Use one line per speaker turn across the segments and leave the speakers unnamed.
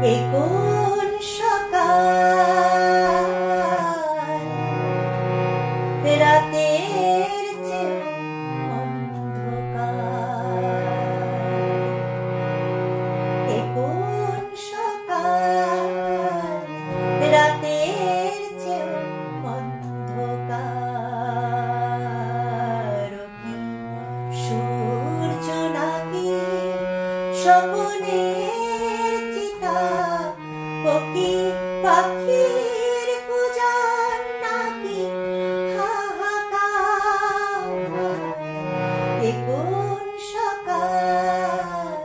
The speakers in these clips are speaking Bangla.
এ কোন সকাল রাতের চেয়েও অন্ধকার। এ কোন সকাল রাতের চেয়েও অন্ধকার। কি সূর্য নাকি স্বপ্নের চিতা, ও কি পাখির কুজন নাকি হাহাকার। এ কোন সকাল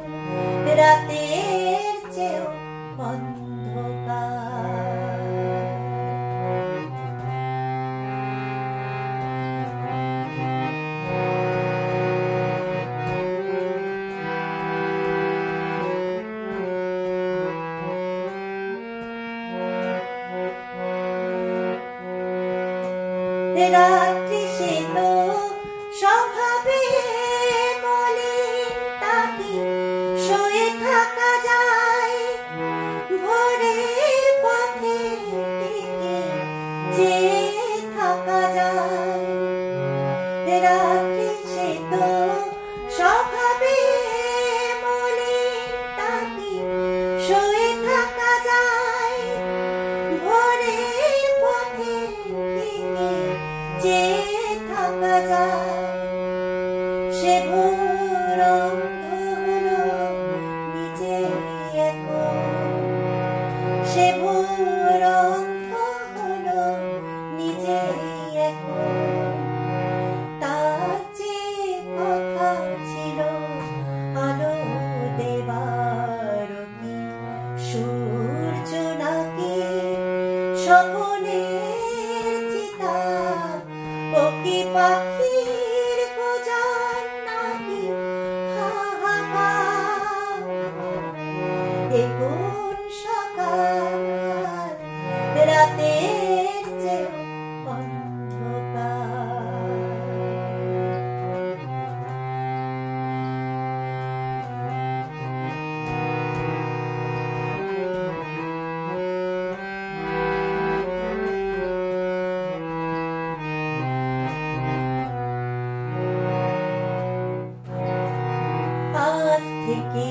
রাতের চেয়েও অন্ধকার। রাত্রি সে তো স্বভাবে মলিন, তাকে শুয়ে থাকা যায় ভোরের পথে টিকে চেয়ে থাকা যায়। রাত্রি সে তো স্বভাবে মলিন, তাকে শুয়ে থাকা যায় ভোরের পথে টিকে চেয়ে থাকা যায়। সে ভোর অন্ধ হলো নিজে এখন, সে ভোর অন্ধ হলো নিজে এখন। তার যে কথা ছিল আলো দেবার, কি সূর্য নাকি স্বপ্নের চিতা, ও কি পাখির কুজন নাকি হাহাকার। এ কোন সকাল রাতের চেয়েও অন্ধকার। আজ থেকে